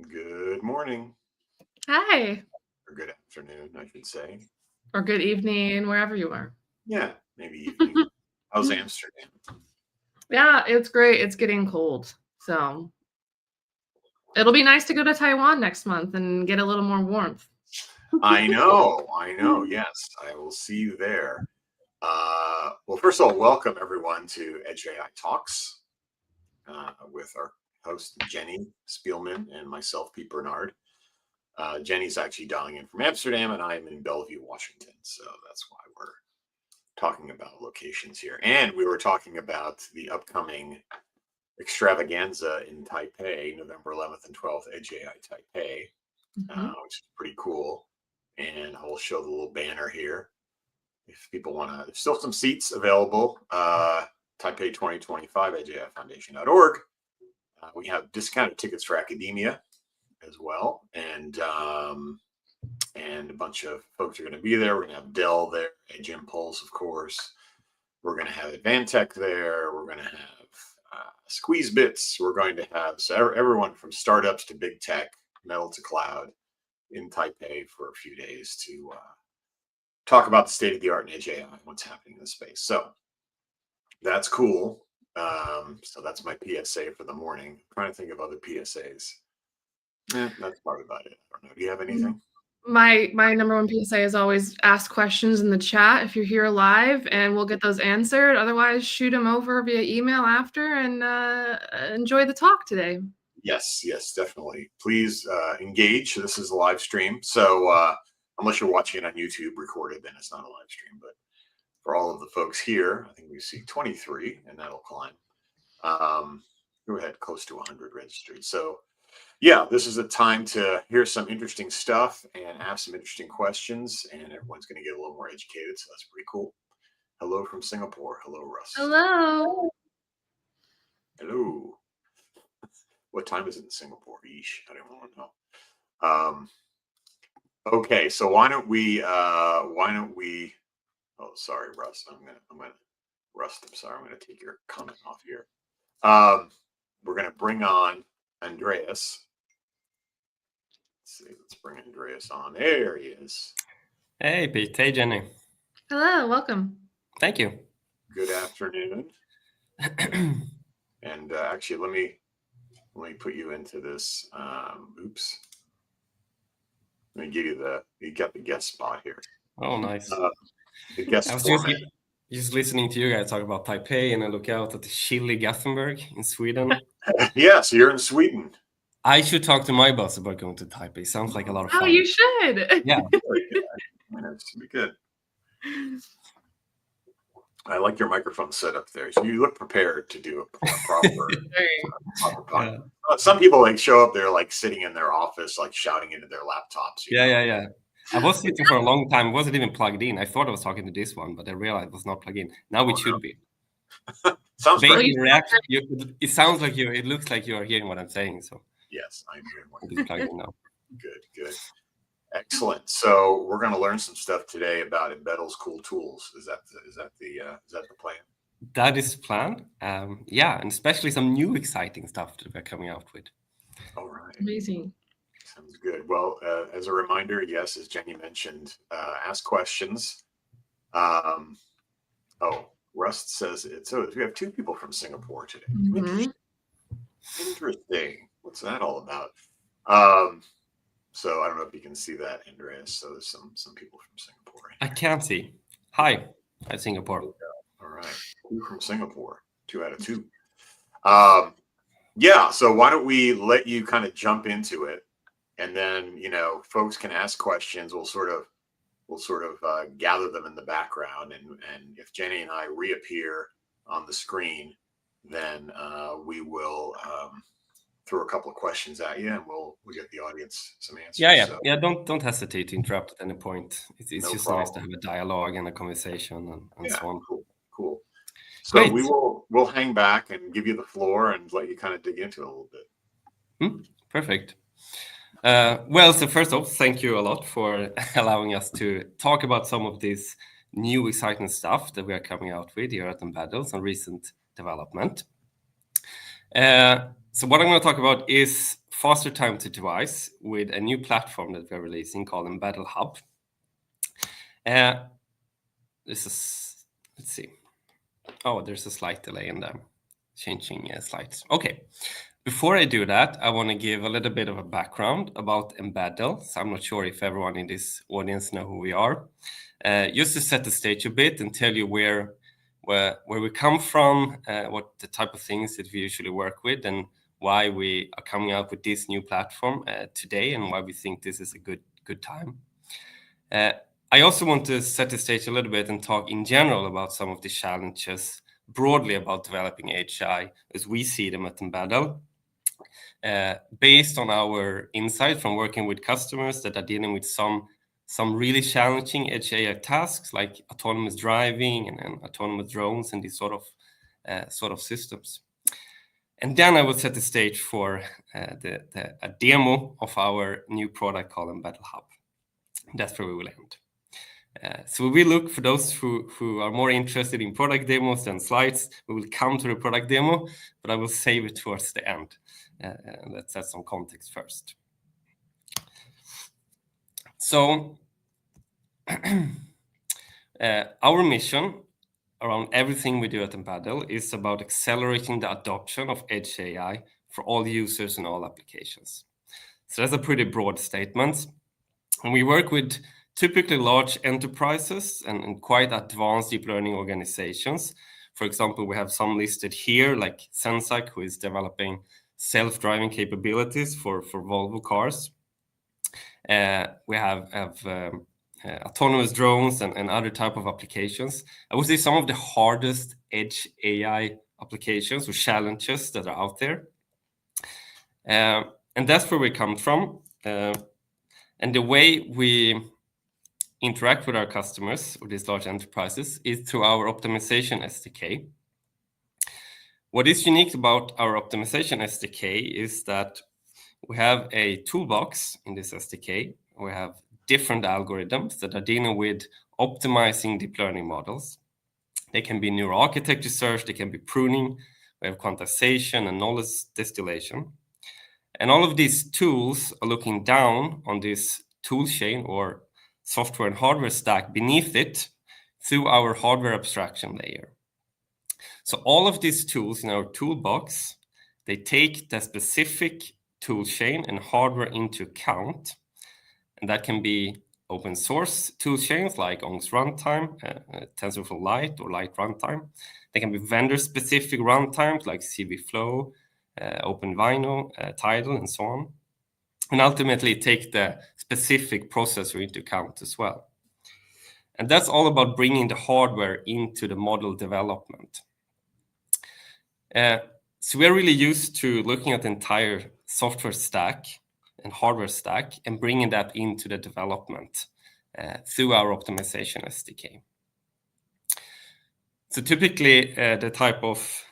Good morning, Hi, or good afternoon, I should say. or good evening, wherever you are. Yeah, maybe evening. How's Amsterdam? Yeah, it's great. It's getting cold. So it'll be nice to go to Taiwan next month and get a little more warmth. I know. Yes, I will see you there. Well, first of all, welcome everyone to Edge AI Talks with our host Jenny Spielman and myself, Pete Bernard. Jenny's actually dialing in from Amsterdam, and I am in Bellevue, Washington. So that's why we're talking about locations here. And we were talking about the upcoming extravaganza in Taipei, November 11th and 12th, Edge AI Taipei, which is pretty cool. And I'll show the little banner here. If people want to, there's still some seats available. Taipei 2025, edgeaifoundation.org. We have discounted tickets for academia as well. And a bunch of folks are going to be there. We're going to have Dell there, Edge Impulse, of course. We're going to have Advantech there. We're going to have Squeeze Bits. We're going to have everyone from startups to big tech, metal to cloud, in Taipei for a few days to talk about the state of the art in Edge AI and what's happening in the space. So that's cool. So that's my PSA for the morning. I'm trying to think of other PSAs. That's probably about it. I don't know. Do you have anything? My number one PSA is always ask questions in the chat if you're here live, and we'll get those answered. Otherwise, shoot them over via email after, and enjoy the talk today. Yes, definitely. Please engage. This is a live stream. So unless you're watching it on YouTube recorded, then it's not a live stream. But for all of the folks here, I think we see 23, and that'll climb. We had close to 100 registered. So yeah, this is a time to hear some interesting stuff and ask some interesting questions, and everyone's going to get a little more educated. So that's pretty cool. Hello from Singapore. Hello, Russ. Hello. Hello. What time is it in Singapore? Yeesh, I don't want to know. Okay, so why don't we? Oh, sorry, Russ. I'm gonna take your comment off here. We're gonna bring on Andreas. Let's bring Andreas on. There he is. Hey, Pete. Hey, Jenny. Hello, welcome. Thank you. Good afternoon. And actually, let me put you into this. Oops. Let me give you you got the guest spot here. Oh, nice. The guest I was format. just listening to you guys talk about Taipei, and I look out at the chilly Gothenburg in Sweden. Yeah, so you're in Sweden. I should talk to my boss about going to Taipei. Sounds like a lot of fun. Oh, you should. Yeah. It's be good. I like your microphone setup there. So you look prepared to do a proper podcast. Some people like show up there like sitting in their office, like shouting into their laptops. Yeah. I was sitting for a long time. It wasn't even plugged in. I thought I was talking to this one, but I realized it was not plugged in. Now it should be. Sounds great. It sounds like you. It looks like you are hearing what I'm saying. So yes, I'm hearing what you're plugged in now. Good. Excellent. So we're going to learn some stuff today about Embedl's cool tools. Is that the plan? That is the plan. Yeah, and especially some new exciting stuff that we're coming out with. All right. Amazing. Sounds good. Well, as a reminder, yes, as Jenny mentioned, ask questions. Rust says it's. So we have two people from Singapore today. Mm-hmm. Interesting. What's that all about? So I don't know if you can see that, Andreas. So there's some people from Singapore. I can't see. Hi, Singapore. All right, 2 from Singapore. 2 out of 2. Yeah. So why don't we let you kind of jump into it, and then folks can ask questions. We'll sort of gather them in the background, and if Jenny and I reappear on the screen, then we will throw a couple of questions at you, and we'll get the audience some answers. Yeah. Don't hesitate to interrupt at any point. It's No just problem. nice to have a dialogue and a conversation and so on. Cool. So Great. we'll hang back and give you the floor and let you kind of dig into it a little bit. Perfect. Well, so first off, thank you a lot for allowing us to talk about some of this new exciting stuff that we are coming out with here at Embedl, some recent development. So what I'm going to talk about is faster time to device with a new platform that we're releasing called Embedl Hub. This is, let's see. Oh, there's a slight delay in the changing slides. Okay. Before I do that, I want to give a little bit of a background about Embedl. So I'm not sure if everyone in this audience know who we are. Just to set the stage a bit and tell you where we come from, what the type of things that we usually work with, and why we are coming out with this new platform today, and why we think this is a good time. I also want to set the stage a little bit and talk in general about some of the challenges broadly about developing HI as we see them at Embedl. Based on our insight from working with customers that are dealing with some really challenging edge AI tasks like autonomous driving and autonomous drones and these sort of systems. And then I will set the stage for a demo of our new product called Embedl Hub. That's where we will end. So we will look for those who are more interested in product demos than slides. We will come to the product demo, but I will save it towards the end. Let's set some context first. So our mission around everything we do at Embedl is about accelerating the adoption of edge AI for all users and all applications. So that's a pretty broad statement. And we work with typically large enterprises and quite advanced deep learning organizations. For example, we have some listed here, like Sensac, who is developing self-driving capabilities for Volvo cars. We have autonomous drones and other type of applications. I would say some of the hardest edge AI applications or challenges that are out there. And that's where we come from. And the way we interact with our customers or these large enterprises is through our optimization SDK. What is unique about our optimization SDK is that we have a toolbox in this SDK. We have different algorithms that are dealing with optimizing deep learning models. They can be neural architecture search, they can be pruning, we have quantization and knowledge distillation. And all of these tools are looking down on this tool chain or software and hardware stack beneath it through our hardware abstraction layer. So all of these tools in our toolbox, they take the specific tool chain and hardware into account. And that can be open source tool chains like ONG's runtime, TensorFlow Lite or Lite runtime. They can be vendor specific runtimes like CVFlow, OpenVino, Tidal, and so on. And ultimately take the specific processor into account as well. And that's all about bringing the hardware into the model development. So we're really used to looking at the entire software stack and hardware stack and bringing that into the development through our optimization SDK. So typically, the type of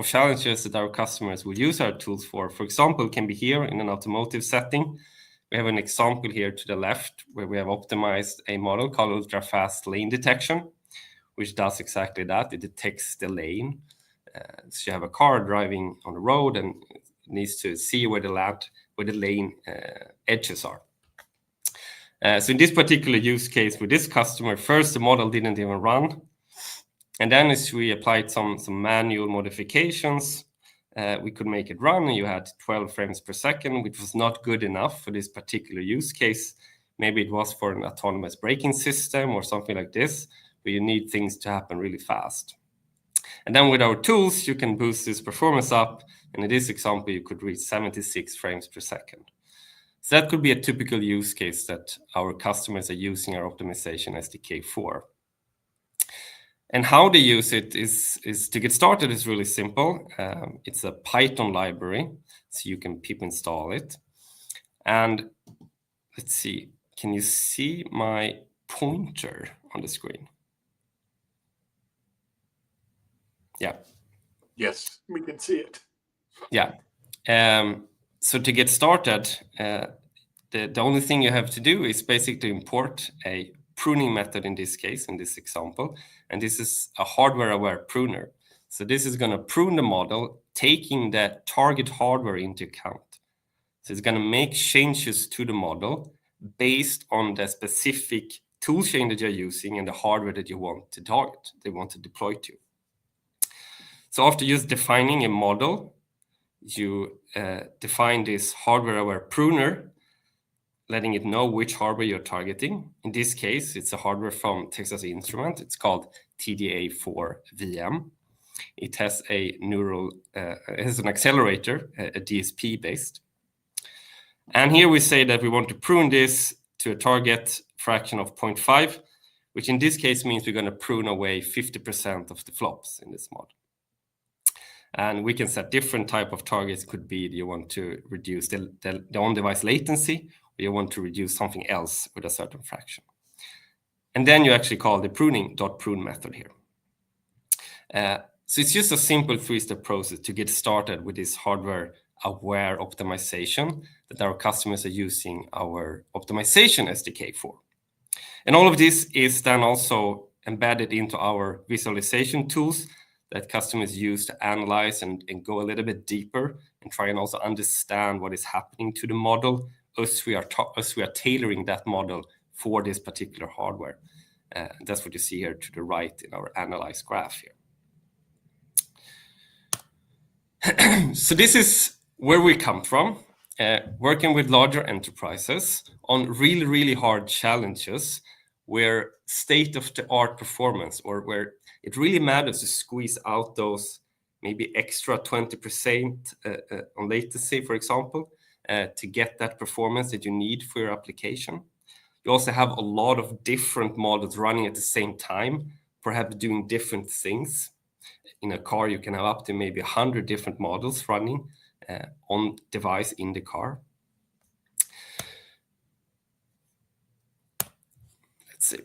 challenges that our customers will use our tools for example, can be here in an automotive setting. We have an example here to the left where we have optimized a model called ultra-fast lane detection, which does exactly that. It detects the lane. So you have a car driving on the road and it needs to see where the lane edges are. So in this particular use case with this customer, first the model didn't even run. And then as we applied some manual modifications, we could make it run and you had 12 frames per second, which was not good enough for this particular use case. Maybe it was for an autonomous braking system or something like this, where you need things to happen really fast. And then with our tools, you can boost this performance up. And in this example, you could reach 76 frames per second. So that could be a typical use case that our customers are using our optimization SDK for. And how they use it is to get started is really simple. It's a Python library, so you can pip install it. And let's see, can you see my pointer on the screen? Yeah. Yes, we can see it. Yeah. So to get started, the only thing you have to do is basically import a pruning method in this case, in this example. And this is a hardware-aware pruner. So this is going to prune the model, taking the target hardware into account. So it's going to make changes to the model based on the specific tool chain that you're using and the hardware that you want to target, they want to deploy to. So after just defining a model, you define this hardware-aware pruner, letting it know which hardware you're targeting. In this case, it's a hardware from Texas Instruments. It's called TDA4VM. It has a it has an accelerator, a DSP based. And here we say that we want to prune this to a target fraction of 0.5, which in this case means we're going to prune away 50% of the flops in this model. And we can set different type of targets. Could be you want to reduce the on-device latency, or you want to reduce something else with a certain fraction. And then you actually call the pruning.prune method here. So it's just a simple three-step process to get started with this hardware-aware optimization that our customers are using our optimization SDK for. And all of this is then also embedded into our visualization tools that customers use to analyze and go a little bit deeper and try and also understand what is happening to the model as we are tailoring that model for this particular hardware. That's what you see here to the right in our analyze graph here. So this is where we come from, working with larger enterprises on really, really hard challenges where state-of-the-art performance, or where it really matters to squeeze out those maybe extra 20% on latency, for example, to get that performance that you need for your application. You also have a lot of different models running at the same time, perhaps doing different things. In a car, you can have up to maybe 100 different models running on device in the car. Let's see.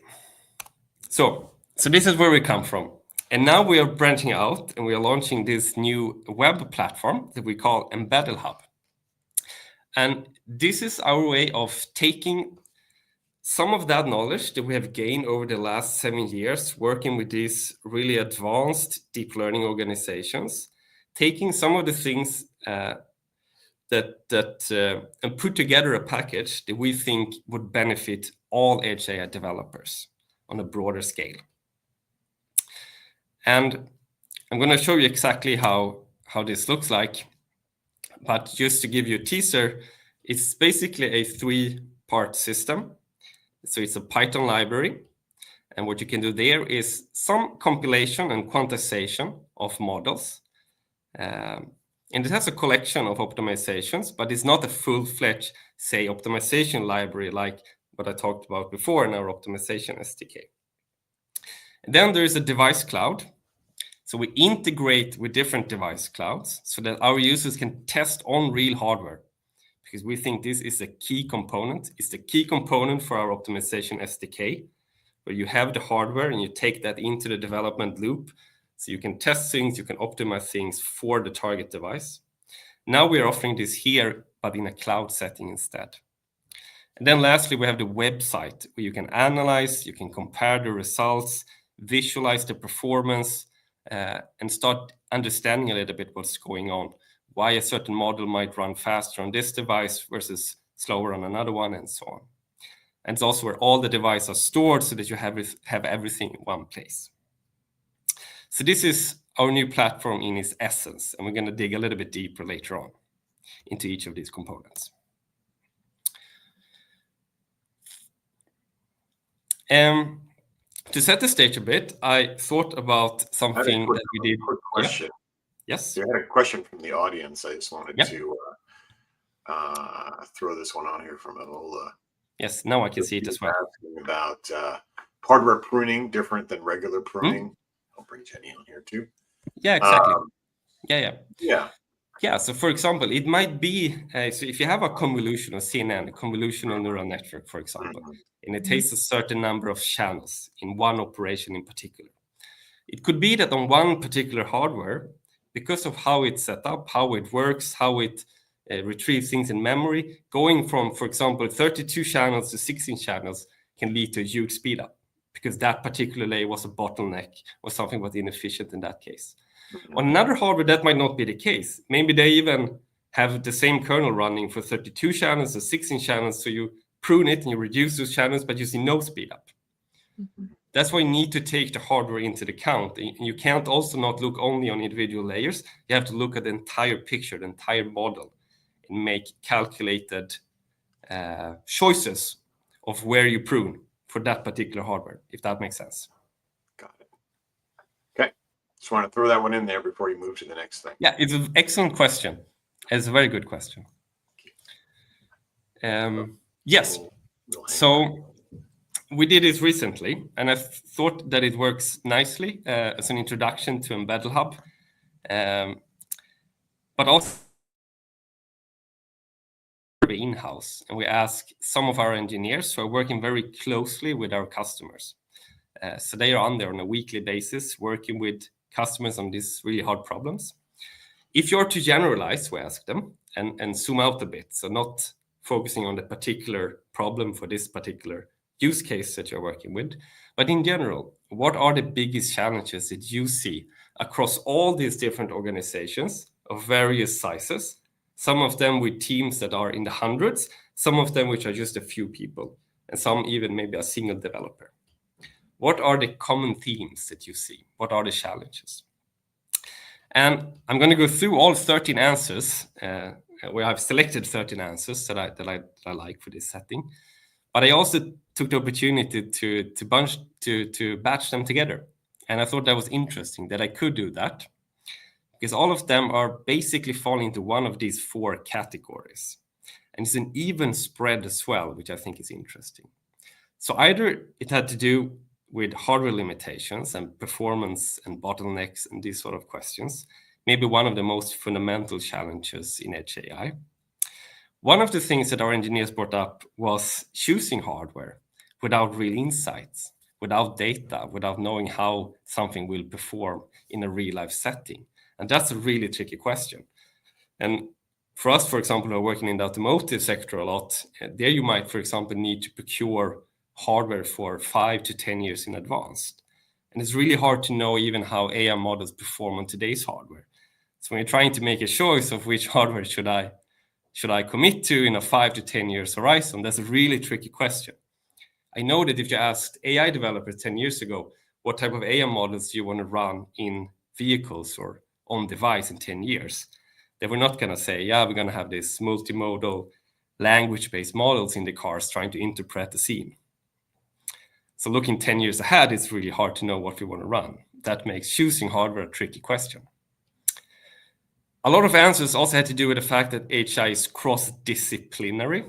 So this is where we come from. And now we are branching out and we are launching this new web platform that we call Embedl Hub. And this is our way of taking some of that knowledge that we have gained over the last 7 years, working with these really advanced deep learning organizations, taking some of the things and put together a package that we think would benefit all Edge AI developers on a broader scale. And I'm going to show you exactly how this looks like. But just to give you a teaser, it's basically a 3-part system. So it's a Python library. And what you can do there is some compilation and quantization of models. And it has a collection of optimizations, but it's not a full-fledged, say, optimization library like what I talked about before in our optimization SDK. And then there is a device cloud. So we integrate with different device clouds so that our users can test on real hardware, because we think this is a key component. It's the key component for our optimization SDK, where you have the hardware and you take that into the development loop. So you can test things, you can optimize things for the target device. Now we are offering this here, but in a cloud setting instead. And then lastly, we have the website where you can analyze, you can compare the results, visualize the performance, and start understanding a little bit what's going on, why a certain model might run faster on this device versus slower on another one, and so on. And it's also where all the devices are stored so that you have everything in one place. So this is our new platform in its essence, and we're going to dig a little bit deeper later on into each of these components. To set the stage a bit, I thought about something that we did. Quick question. Yeah. Yes. I had a question from the audience. I just wanted to throw this one on here from Enola. Yes, now I can see it as well. Asking about hardware pruning different than regular pruning. I'll bring Jenny on here too. Yeah, exactly. Yeah. So for example, it might be, so if you have a convolutional CNN, a convolutional neural network, for example, and it takes a certain number of channels in one operation in particular. It could be that on one particular hardware, because of how it's set up, how it works, how it retrieves things in memory, going from, for example, 32 channels to 16 channels can lead to a huge speed up, because that particular layer was a bottleneck or something was inefficient in that case. On another hardware, that might not be the case. Maybe they even have the same kernel running for 32 channels or 16 channels, so you prune it and you reduce those channels, but you see no speed up. That's why you need to take the hardware into the account. And you can't also not look only on individual layers. You have to look at the entire picture, the entire model, and make calculated choices of where you prune for that particular hardware, if that makes sense. Got it. Okay. Just want to throw that one in there before you move to the next thing. Yeah, it's an excellent question. It's a very good question. Yes. So we did this recently, and I thought that it works nicely as an introduction to Embedl Hub, but also in-house. And we ask some of our engineers who are working very closely with our customers. So they are on there on a weekly basis, working with customers on these really hard problems. If you're to generalize, we ask them, and zoom out a bit, so not focusing on the particular problem for this particular use case that you're working with, but in general, what are the biggest challenges that you see across all these different organizations of various sizes, some of them with teams that are in the hundreds, some of them which are just a few people, and some even maybe a single developer. What are the common themes that you see? What are the challenges? And I'm going to go through all 13 answers. Where I've selected 13 answers that I like for this setting. But I also took the opportunity to batch them together. And I thought that was interesting that I could do that, because all of them are basically falling into one of these 4 categories. And it's an even spread as well, which I think is interesting. So either it had to do with hardware limitations and performance and bottlenecks and these sort of questions, maybe one of the most fundamental challenges in Edge AI. One of the things that our engineers brought up was choosing hardware without real insights, without data, without knowing how something will perform in a real-life setting. And that's a really tricky question. And for us, for example, who are working in the automotive sector a lot, there you might, for example, need to procure hardware for 5 to 10 years in advance. And it's really hard to know even how AI models perform on today's hardware. So when you're trying to make a choice of which hardware should I commit to in a 5 to 10 years horizon, that's a really tricky question. I know that if you asked AI developers 10 years ago, what type of AI models do you want to run in vehicles or on device in 10 years, they were not going to say, yeah, we're going to have this multimodal language-based models in the cars trying to interpret the scene. So looking 10 years ahead, it's really hard to know what we want to run. That makes choosing hardware a tricky question. A lot of answers also had to do with the fact that HI is cross-disciplinary.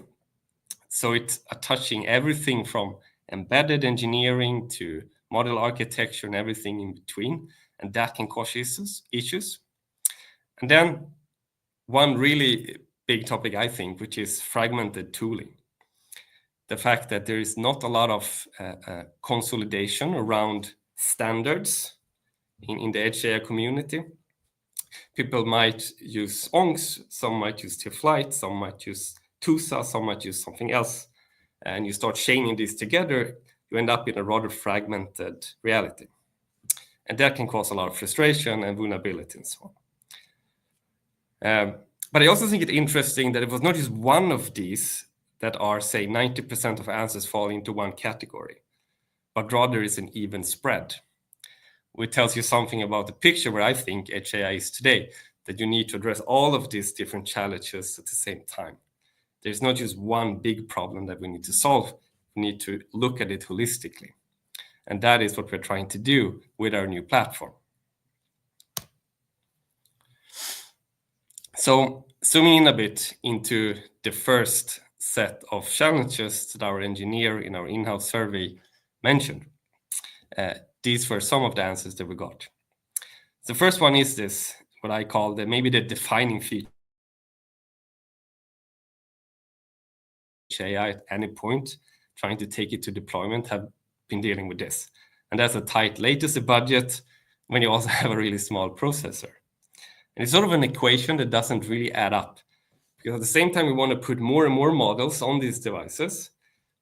So it's touching everything from embedded engineering to model architecture and everything in between. And that can cause issues. And then one really big topic, I think, which is fragmented tooling. The fact that there is not a lot of consolidation around standards in the Edge AI community. People might use ONGs, some might use TFlight, some might use TUSA, some might use something else. And you start chaining these together, you end up in a rather fragmented reality. And that can cause a lot of frustration and vulnerability and so on. But I also think it's interesting that it was not just one of these that are, say, 90% of answers fall into one category, but rather is an even spread, which tells you something about the picture where I think Edge AI is today, that you need to address all of these different challenges at the same time. There's not just one big problem that we need to solve. We need to look at it holistically. And that is what we're trying to do with our new platform. So zooming in a bit into the first set of challenges that our engineer in our in-house survey mentioned. These were some of the answers that we got. The first one is this, what I call maybe the defining feature. AI at any point, trying to take it to deployment, have been dealing with this. And that's a tight latency budget when you also have a really small processor. And it's sort of an equation that doesn't really add up. Because at the same time, we want to put more and more models on these devices,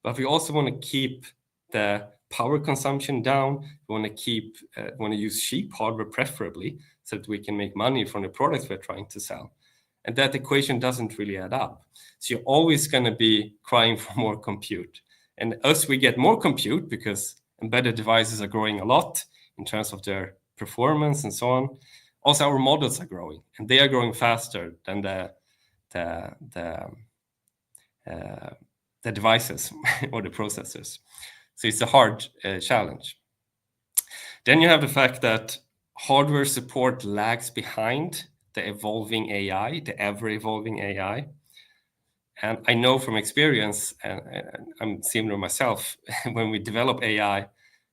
but we also want to keep the power consumption down. We want to use cheap hardware preferably, so that we can make money from the products we're trying to sell. And that equation doesn't really add up. So you're always going to be crying for more compute. And as we get more compute, because embedded devices are growing a lot in terms of their performance and so on, also our models are growing, and they are growing faster than the devices or the processors. So it's a hard challenge. Then you have the fact that hardware support lags behind the evolving AI, the ever-evolving AI. And I know from experience, and I'm similar myself, when we develop AI,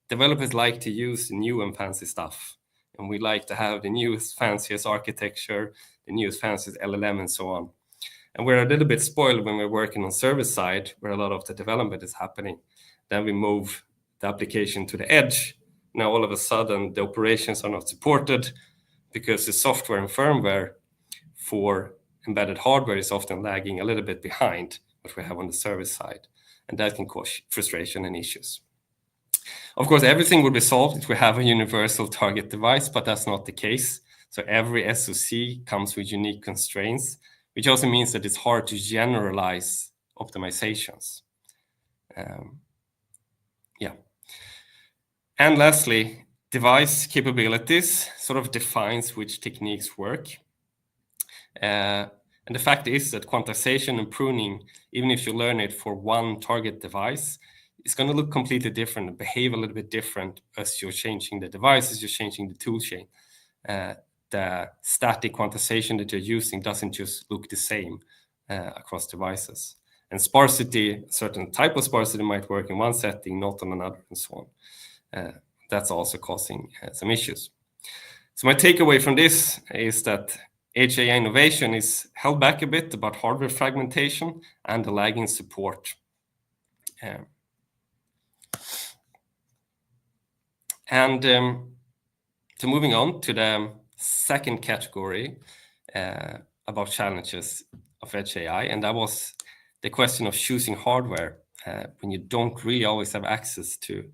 developers like to use new and fancy stuff. And we like to have the newest, fanciest architecture, the newest, fanciest LLM, and so on. And we're a little bit spoiled when we're working on server side, where a lot of the development is happening. Then we move the application to the edge. Now, all of a sudden, the operations are not supported because the software and firmware for embedded hardware is often lagging a little bit behind what we have on the service side. And that can cause frustration and issues. Of course, everything would be solved if we have a universal target device, but that's not the case. So every SoC comes with unique constraints, which also means that it's hard to generalize optimizations. And lastly, device capabilities sort of defines which techniques work. And the fact is that quantization and pruning, even if you learn it for one target device, it's going to look completely different and behave a little bit different as you're changing the device, as you're changing the tool chain. The static quantization that you're using doesn't just look the same across devices. And sparsity, a certain type of sparsity might work in one setting, not on another, and so on. That's also causing some issues. So my takeaway from this is that edge AI innovation is held back a bit about hardware fragmentation and the lagging support. So moving on to the second category about challenges of edge AI, and that was the question of choosing hardware when you don't really always have access to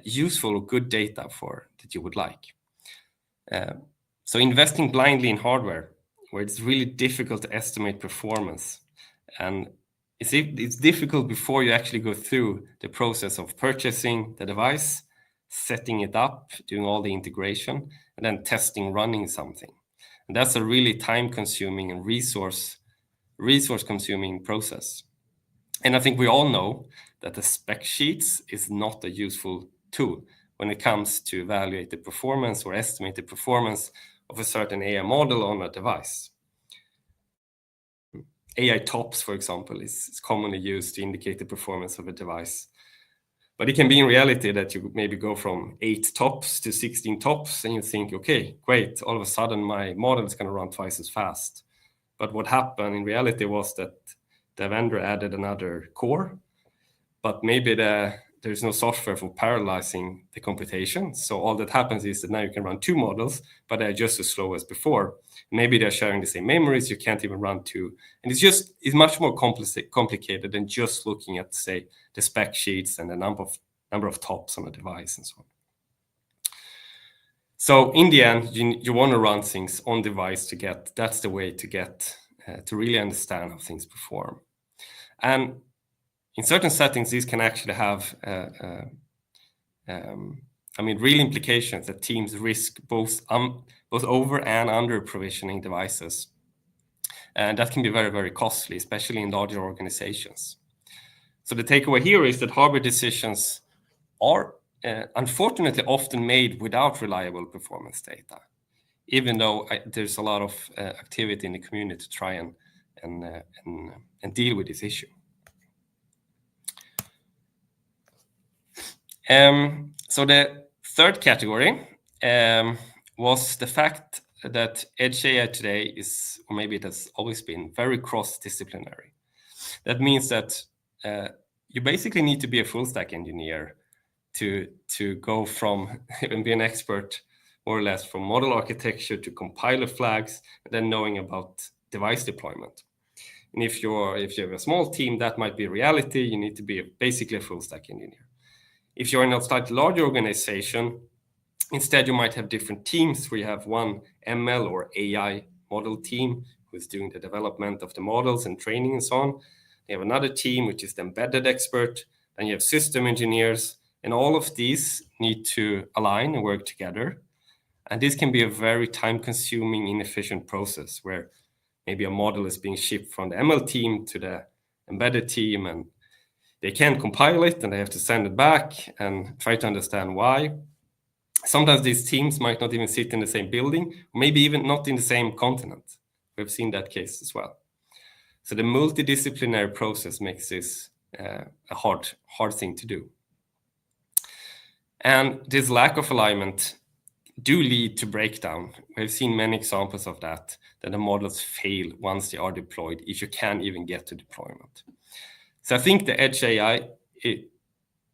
useful or good data that you would like. So investing blindly in hardware, where it's really difficult to estimate performance, and it's difficult before you actually go through the process of purchasing the device, setting it up, doing all the integration, and then testing running something. And that's a really time-consuming and resource-consuming process. And I think we all know that the spec sheets is not a useful tool when it comes to evaluate the performance or estimate the performance of a certain AI model on a device. AI tops, for example, is commonly used to indicate the performance of a device. But it can be in reality that you maybe go from 8 tops to 16 tops, and you think, okay, great, all of a sudden my model is going to run twice as fast. But what happened in reality was that the vendor added another core, but maybe there's no software for parallelizing the computation. So all that happens is that now you can run 2 models, but they're just as slow as before. Maybe they're sharing the same memories, you can't even run 2. And it's much more complicated than just looking at, say, the spec sheets and the number of tops on a device and so on. So in the end, you want to run things on device that's the way to get to really understand how things perform. And in certain settings, these can actually have real implications that teams risk both over and under provisioning devices. And that can be very, very costly, especially in larger organizations. So the takeaway here is that hardware decisions are unfortunately often made without reliable performance data, even though there's a lot of activity in the community to try and deal with this issue. So the third category was the fact that edge AI today is, or maybe it has always been, very cross-disciplinary. That means that you basically need to be a full-stack engineer to go from and be an expert, more or less, from model architecture to compiler flags, and then knowing about device deployment. And if you have a small team, that might be a reality. You need to be basically a full-stack engineer. If you're in a slightly larger organization, instead you might have different teams where you have one ML or AI model team who's doing the development of the models and training and so on. You have another team, which is the embedded expert. Then you have system engineers, and all of these need to align and work together. And this can be a very time-consuming, inefficient process where maybe a model is being shipped from the ML team to the embedded team, and they can't compile it, and they have to send it back and try to understand why. Sometimes these teams might not even sit in the same building, maybe even not in the same continent. We've seen that case as well. So the multidisciplinary process makes this a hard thing to do. And this lack of alignment do lead to breakdown. We've seen many examples of that the models fail once they are deployed, if you can even get to deployment. So I think the edge AI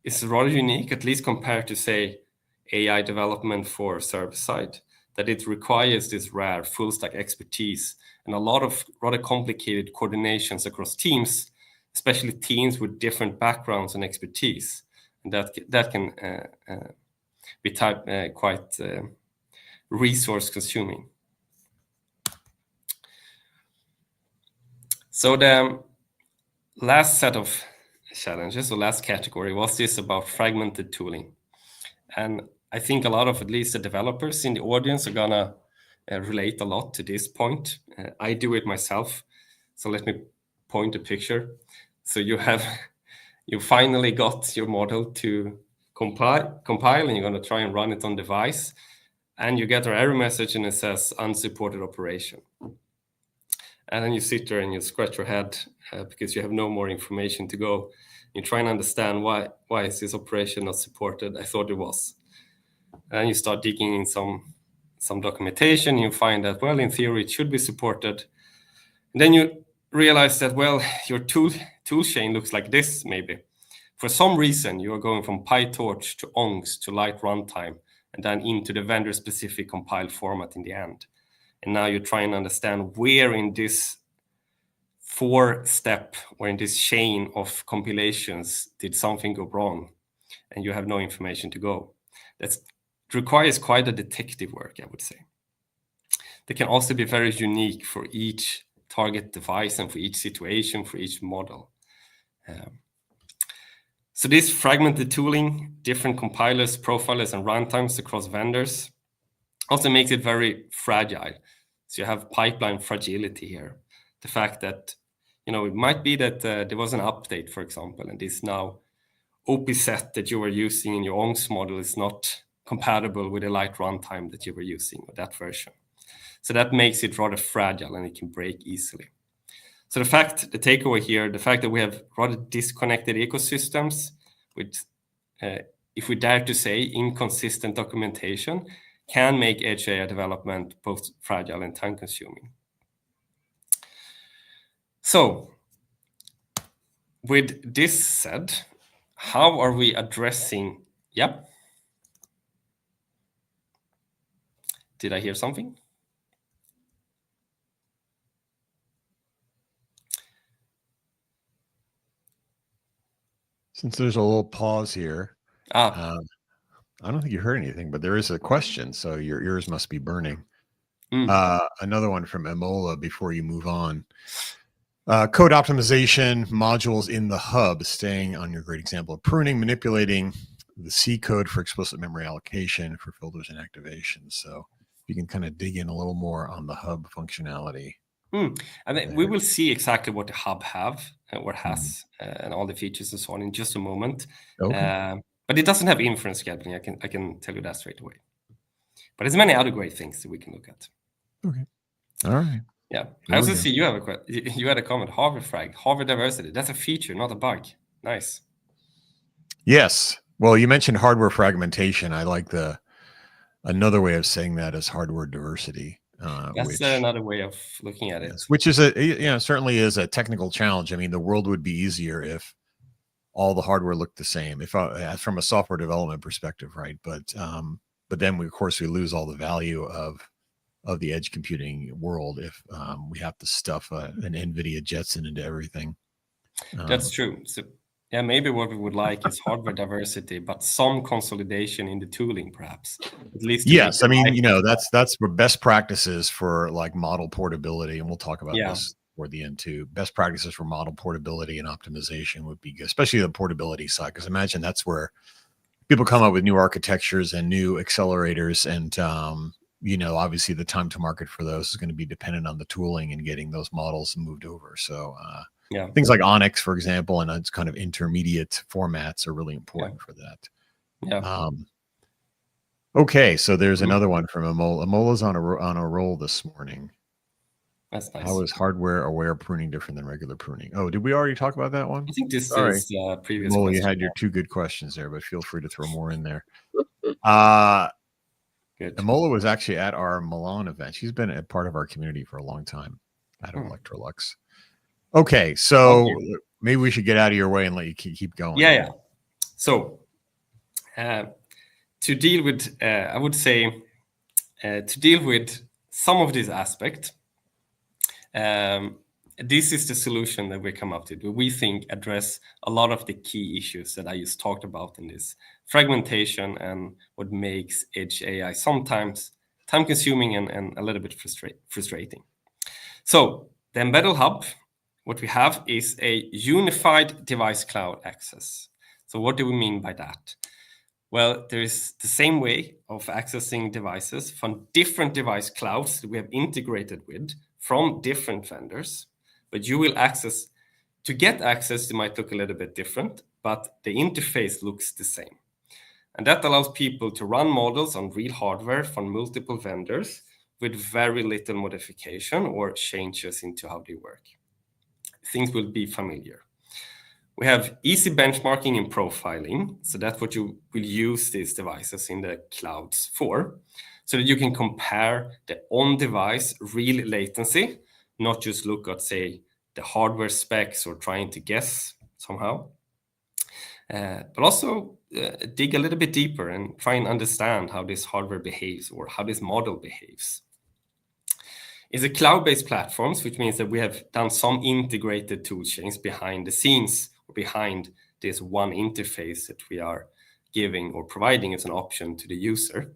is rather unique, at least compared to, say, AI development for server side, that it requires this rare full stack expertise and a lot of rather complicated coordinations across teams, especially teams with different backgrounds and expertise. And that can be quite resource consuming. So the last set of challenges, or last category, was this about fragmented tooling. And I think a lot of, at least the developers in the audience, are gonna relate a lot to this point. I do it myself. So let me point a picture. So you finally got your model to compile, and you're gonna try and run it on device. And you get an error message and it says unsupported operation. And then you sit there and you scratch your head because you have no more information to go. You try and understand why is this operation not supported? I thought it was. And you start digging in some documentation. You find that, well, in theory, it should be supported. And then you realize that, well, your tool chain looks like this, maybe. For some reason, you are going from PyTorch to ONGs to light runtime, and then into the vendor-specific compiled format in the end. And now you try and understand where in this 4-step or in this chain of compilations did something go wrong, and you have no information to go. That requires quite a detective work, I would say. They can also be very unique for each target device and for each situation, for each model. So this fragmented tooling, different compilers, profilers, and runtimes across vendors also makes it very fragile. So you have pipeline fragility here. The fact that, it might be that there was an update, for example, and this now OP set that you were using in your ONGs model is not compatible with the light runtime that you were using, or that version. So that makes it rather fragile and it can break easily. So the takeaway here, the fact that we have rather disconnected ecosystems with, if we dare to say, inconsistent documentation, can make edge AI development both fragile and time-consuming. So, with this said, how are we addressing? Yep. Did I hear something? Since there's a little pause here, I don't think you heard anything, but there is a question, so your ears must be burning. Another one from Emola before you move on. Code optimization modules in the hub, staying on your great example of pruning, manipulating the C code for explicit memory allocation for filters and activations. So you can kind of dig in a little more on the hub functionality. And then we will see exactly what the hub has and all the features and so on in just a moment. Okay. But it doesn't have inference scheduling. I can tell you that straight away. But there's many other great things that we can look at. Okay. All right. Yeah. I also see you had a comment. Harvard diversity. That's a feature, not a bug. Nice. Yes. Well, you mentioned hardware fragmentation. I like another way of saying that is hardware diversity. That's another way of looking at it. Which is certainly is a technical challenge. I mean, the world would be easier if all the hardware looked the same, from a software development perspective, right? But then we lose all the value of the edge computing world if we have to stuff an NVIDIA Jetson into everything. That's true. So Yeah, maybe what we would like is hardware diversity, but some consolidation in the tooling, perhaps. At least. Yes, I mean, that's where best practices for like model portability, and we'll talk about this toward the end too. Best practices for model portability and optimization would be good, especially the portability side, because imagine that's where people come up with new architectures and new accelerators, and obviously the time to market for those is going to be dependent on the tooling and getting those models moved over. So things like Onyx, for example, and its kind of intermediate formats are really important for that. Yeah. Okay, so there's another one from Emola. Emola's on a roll this morning. That's nice. How is hardware aware pruning different than regular pruning? Oh, did we already talk about that one? I think this is previous. Emola, you had your 2 good questions there, but feel free to throw more in there. Good. Emola was actually at our Milan event. She's been a part of our community for a long time out of Electrolux. Okay, so maybe we should get out of your way and let you keep going. Yeah. So to deal with, I would say, to deal with some of these aspects, this is the solution that we come up with. We think address a lot of the key issues that I just talked about in this fragmentation and what makes edge AI sometimes time-consuming and a little bit frustrating. So the Embedl Hub, what we have is a unified device cloud access. So what do we mean by that? Well, there is the same way of accessing devices from different device clouds that we have integrated with from different vendors, but you will to get access, it might look a little bit different, but the interface looks the same. And that allows people to run models on real hardware from multiple vendors with very little modification or changes into how they work. Things will be familiar. We have easy benchmarking and profiling. So that's what you will use these devices in the clouds for, so that you can compare the on-device real latency, not just look at, say, the hardware specs or trying to guess somehow, but also dig a little bit deeper and try and understand how this hardware behaves or how this model behaves. It's a cloud-based platforms, which means that we have done some integrated tool chains behind the scenes or behind this one interface that we are giving or providing as an option to the user.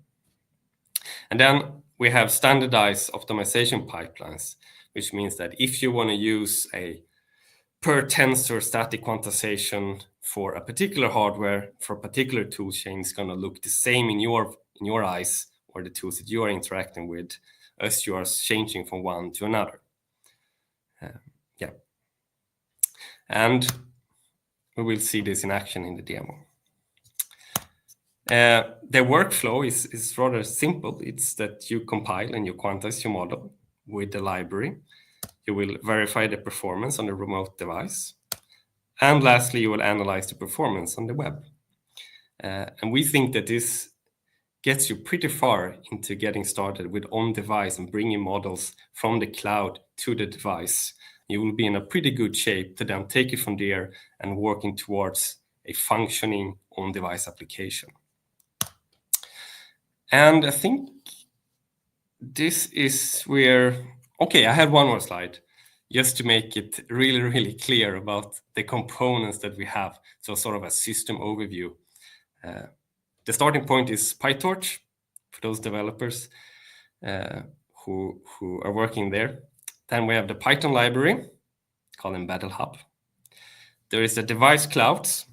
And then we have standardized optimization pipelines, which means that if you want to use a per tensor static quantization for a particular hardware, for a particular tool chain, it's going to look the same in your eyes or the tools that you are interacting with as you are changing from one to another. And we will see this in action in the demo. The workflow is rather simple. It's that you compile and you quantize your model with the library. You will verify the performance on the remote device. And lastly, you will analyze the performance on the web. And we think that this gets you pretty far into getting started with on-device and bringing models from the cloud to the device. You will be in a pretty good shape to then take it from there and working towards a functioning on-device application. And I think this is where, I had one more slide just to make it really, really clear about the components that we have. So sort of a system overview. The starting point is PyTorch for those developers who are working there. Then we have the Python library called Embedl Hub. There is the device clouds,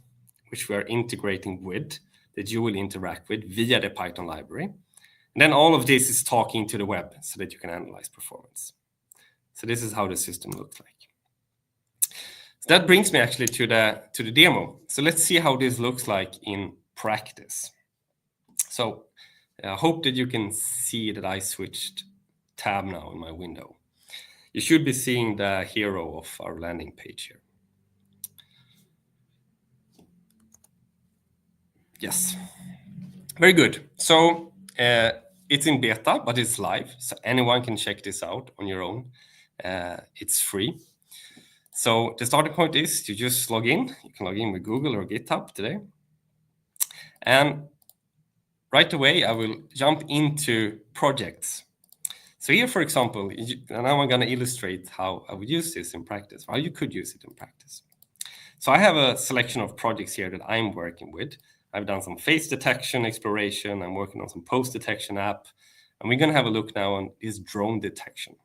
which we are integrating with, that you will interact with via the Python library. And then all of this is talking to the web so that you can analyze performance. So this is how the system looks like. So that brings me actually to the demo. So let's see how this looks like in practice. So I hope that you can see that I switched tab now in my window. You should be seeing the hero of our landing page here. Yes, very good. So it's in beta, but it's live. So anyone can check this out on your own. It's free. So the starting point is you just log in. You can log in with Google or GitHub today. And right away, I will jump into projects. So here, for example, and now I'm going to illustrate how I would use this in practice, how you could use it in practice. So I have a selection of projects here that I'm working with. I've done some face detection exploration. I'm working on some post detection app. And we're going to have a look now on this drone detection.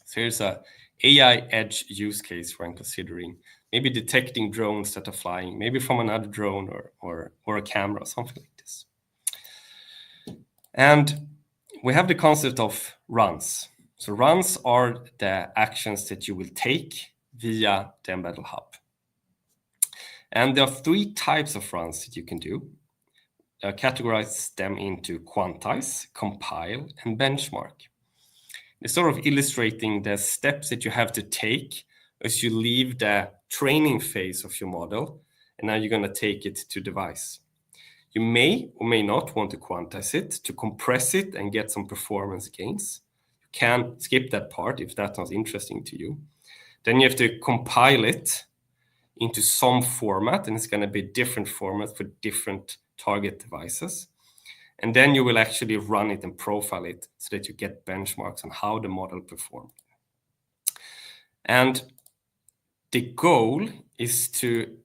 So here's a AI edge use case where I'm considering maybe detecting drones that are flying, maybe from another drone or a camera, something like this. And we have the concept of runs. So runs are the actions that you will take via the Embedl hub. And there are 3 types of runs that you can do. Categorize them into quantize, compile, and benchmark. It's sort of illustrating the steps that you have to take as you leave the training phase of your model, and now you're going to take it to device. You may or may not want to quantize it, to compress it and get some performance gains. You can skip that part if that's not interesting to you. Then you have to compile it into some format, and it's going to be different formats for different target devices. And then you will actually run it and profile it so that you get benchmarks on how the model performed. And the goal is to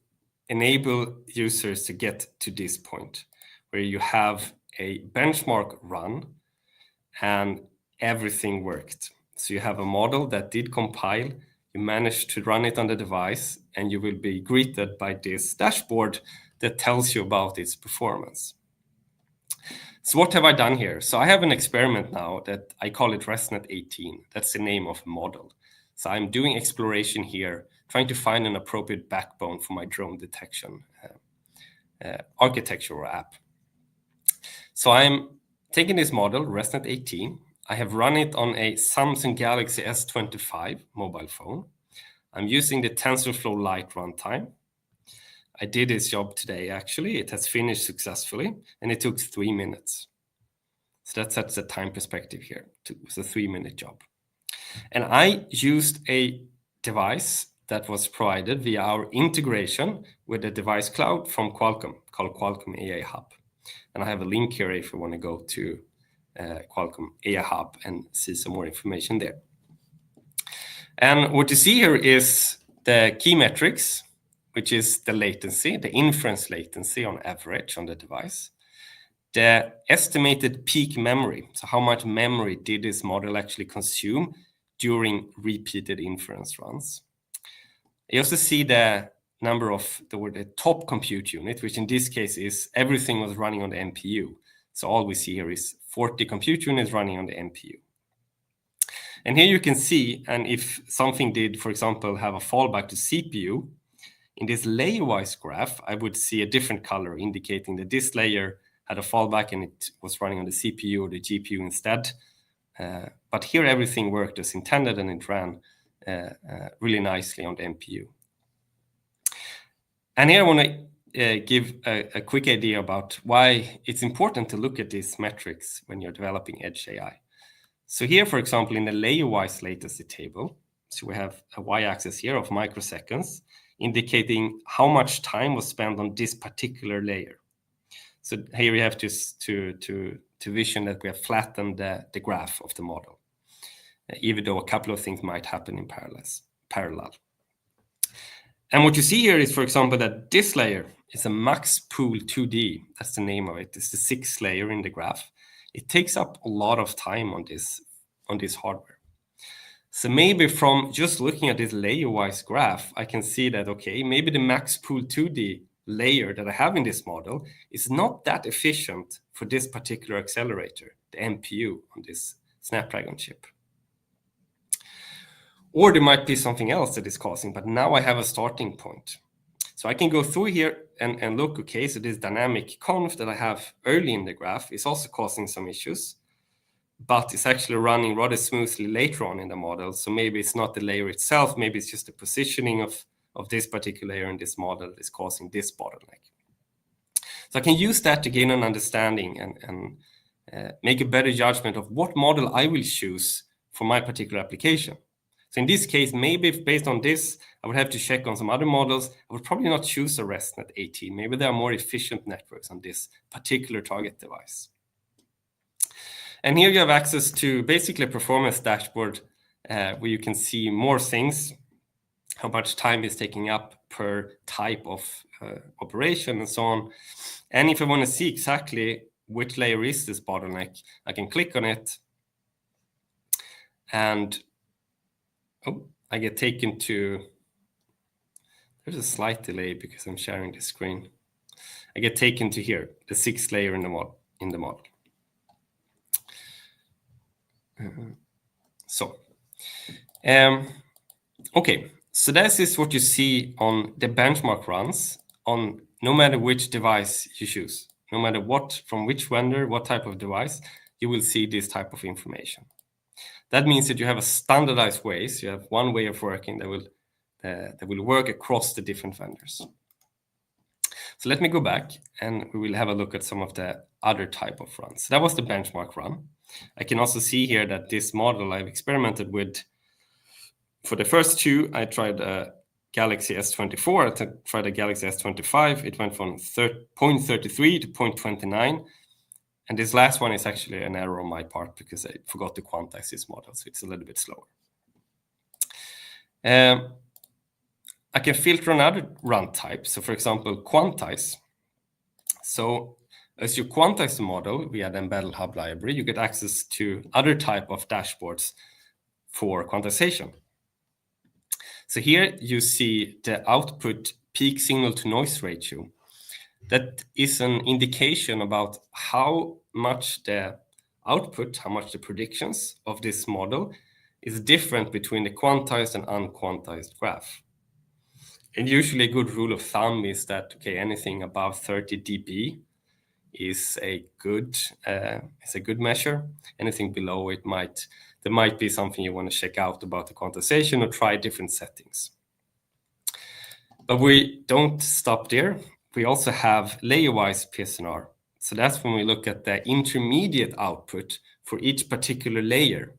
enable users to get to this point where you have a benchmark run and everything worked. So you have a model that did compile, you managed to run it on the device, and you will be greeted by this dashboard that tells you about its performance. So what have I done here? So I have an experiment now that I call it ResNet 18. That's the name of the model. So I'm doing exploration here, trying to find an appropriate backbone for my drone detection architecture or app. So I'm taking this model, ResNet 18. I have run it on a Samsung Galaxy S25 mobile phone. I'm using the TensorFlow Lite runtime. I did this job today, actually. It has finished successfully, and it took 3 minutes. So that sets the time perspective here. It was a 3-minute job. And I used a device that was provided via our integration with the device cloud from Qualcomm, called Qualcomm AI Hub. And I have a link here if you want to go to Qualcomm AI Hub and see some more information there. And what you see here is the key metrics, which is the latency, the inference latency on average on the device, the estimated peak memory, so how much memory did this model actually consume during repeated inference runs. You also see the number of the top compute unit, which in this case is everything was running on the NPU. So all we see here is 40 compute units running on the NPU. And here you can see, and if something did, for example, have a fallback to CPU, in this layer-wise graph, I would see a different color indicating that this layer had a fallback and it was running on the CPU or the GPU instead. But here everything worked as intended and it ran really nicely on the NPU. And here I want to give a quick idea about why it's important to look at these metrics when you're developing Edge AI. So here, for example, in the layer-wise latency table, so we have a y-axis here of microseconds, indicating how much time was spent on this particular layer. So here we have to vision that we have flattened the graph of the model, even though a couple of things might happen in parallel. And what you see here is, for example, that this layer is a max pool 2D. That's the name of it. It's the 6th layer in the graph. It takes up a lot of time on this hardware. So maybe from just looking at this layer-wise graph, I can see that, okay, maybe the max pool 2D layer that I have in this model is not that efficient for this particular accelerator, the NPU on this Snapdragon chip. Or there might be something else that is causing, but now I have a starting point. So I can go through here and look, okay, so this dynamic conf that I have early in the graph is also causing some issues, but it's actually running rather smoothly later on in the model. So maybe it's not the layer itself, maybe it's just the positioning of this particular layer in this model that is causing this bottleneck. So I can use that to gain an understanding and make a better judgment of what model I will choose for my particular application. So in this case, maybe if based on this, I would have to check on some other models. I would probably not choose a ResNet 18. Maybe there are more efficient networks on this particular target device. And here you have access to basically a performance dashboard where you can see more things. how much time is taking up per type of operation and so on. And if I want to see exactly which layer is this bottleneck, I can click on it, and I get taken to, there's a slight delay because I'm sharing the screen. I get taken to here, the 6th layer in the model. Okay, so this is what you see on the benchmark runs on no matter which device you choose, no matter what, from which vendor, what type of device, you will see this type of information. That means that you have a standardized ways. You have one way of working that will work across the different vendors. So let me go back and we will have a look at some of the other type of runs. So that was the benchmark run. I can also see here that this model I've experimented with. For the first 2, I tried a Galaxy S24. I tried a Galaxy S25. It went from 0.33 to 0.29. And this last one is actually an error on my part because I forgot to quantize this model, so it's a little bit slower. I can filter on other run types. So for example, quantize. So as you quantize the model via the Embedl Hub library, you get access to other type of dashboards for quantization. So here you see the output peak signal to noise ratio. That is an indication about how much the output, how much the predictions of this model is different between the quantized and unquantized graph. And usually a good rule of thumb is that, okay, anything above 30 dB is a good measure. Anything below it there might be something you want to check out about the quantization or try different settings. But we don't stop there. We also have layer-wise PSNR. So that's when we look at the intermediate output for each particular layer.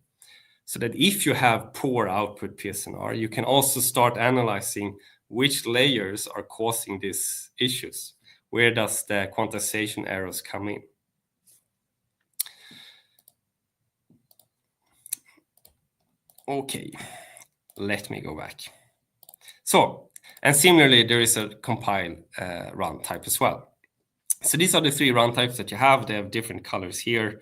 So that if you have poor output PSNR, you can also start analyzing which layers are causing these issues. Where does the quantization errors come in? Okay, let me go back. So, and similarly, there is a compile run type as well. So these are the 3 run types that you have. They have different colors here.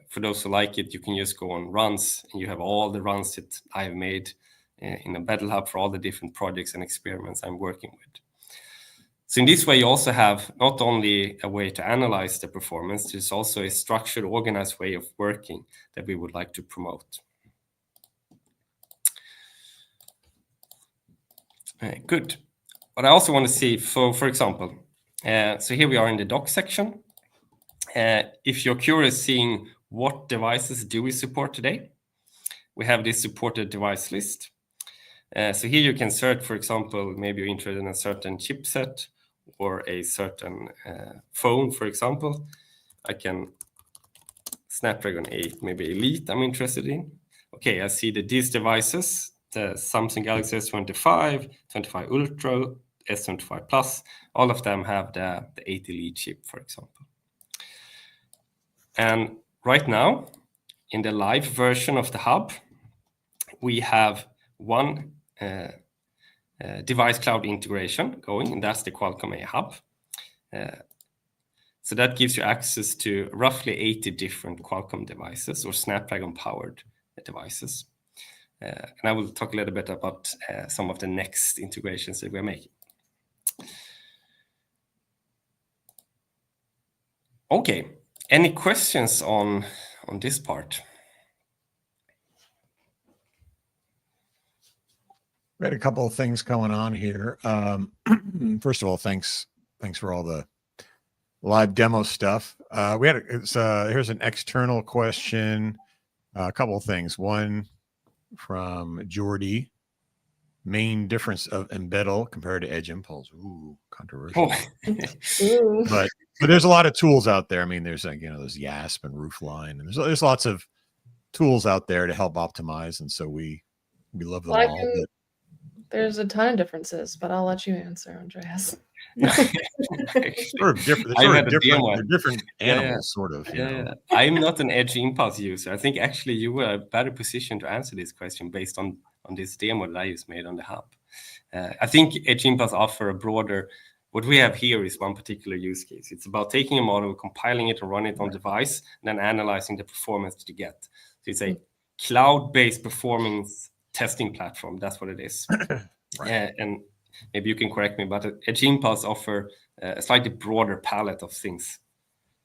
For those who like it, you can just go on runs, and you have all the runs that I have made in Embedl Hub for all the different projects and experiments I'm working with. So in this way, you also have not only a way to analyze the performance, there's also a structured, organized way of working that we would like to promote. Good. But I also want to see, for example, so here we are in the doc section. If you're curious seeing what devices do we support today, we have this supported device list. So here you can search, for example, maybe you're interested in a certain chipset or a certain phone, for example. I can Snapdragon 8, maybe Elite I'm interested in. Okay, I see that these devices, the Samsung Galaxy S25, 25 Ultra, S25 Plus, all of them have the 8 Elite chip, for example. And right now, in the live version of the hub, we have one device cloud integration going, and that's the Qualcomm A hub. So that gives you access to roughly 80 different Qualcomm devices or Snapdragon-powered devices. And I will talk a little bit about some of the next integrations that we're making. Okay, any questions on this part? We had a couple of things going on here. First of all, thanks for all the live demo stuff. Here's an external question. A couple of things. One from Jordy. Main difference of Embedl compared to Edge Impulse. Ooh, controversial. Ooh. But there's a lot of tools out there. I mean, there's there's YASP and Roofline, and there's lots of tools out there to help optimize, and so we love them all. There's a ton of differences, but I'll let you answer, Andreas. Sort of different. They're different animals, sort of. Yeah. I'm not an Edge Impulse user. I think actually you were a better position to answer this question based on on this demo that I just made on the hub. I think Edge Impulse offer a broader. What we have here is one particular use case. It's about taking a model, compiling it, and running it on device, and then analyzing the performance to get. So it's a cloud-based performance testing platform. That's what it is. And maybe you can correct me, but Edge Impulse offer a slightly broader palette of things.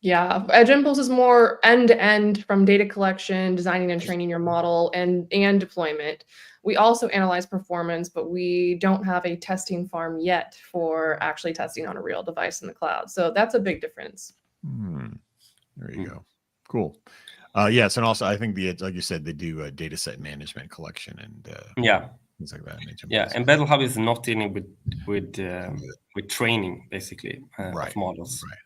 Yeah, Edge Impulse is more end-to-end from data collection, designing and training your model, and deployment. We also analyze performance, but we don't have a testing farm yet for actually testing on a real device in the cloud. So that's a big difference. There you go. Cool. Yes, and also I think like you said, they do data set management collection and things like that. Embedl Hub is not dealing with training basically of models. Right.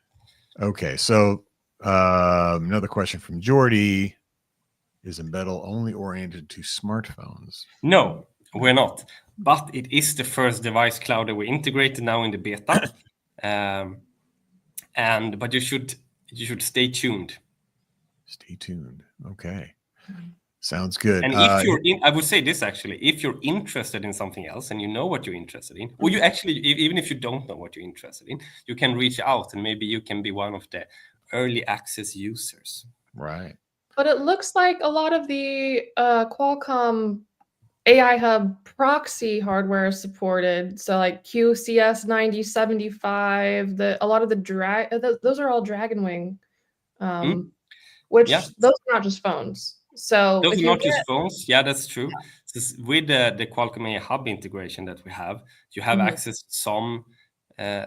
Okay, so another question from Jordy. Is Embedl only oriented to smartphones? No, we're not. But it is the first device cloud that we integrated now in the beta. But you should stay tuned. Stay tuned. Okay. Sounds good. And if you're I would say this actually, if you're interested in something else and you know what you're interested in, or you actually, even if you don't know what you're interested in, you can reach out and maybe you can be one of the early access users. Right. But it looks like a lot of the Qualcomm AI Hub proxy hardware is supported. So like QCS 9075, a lot of the those are all Dragonwing, which those are not just phones. So those are not just phones. Yeah, that's true. Yeah. With the Qualcomm AI Hub integration that we have, you have access to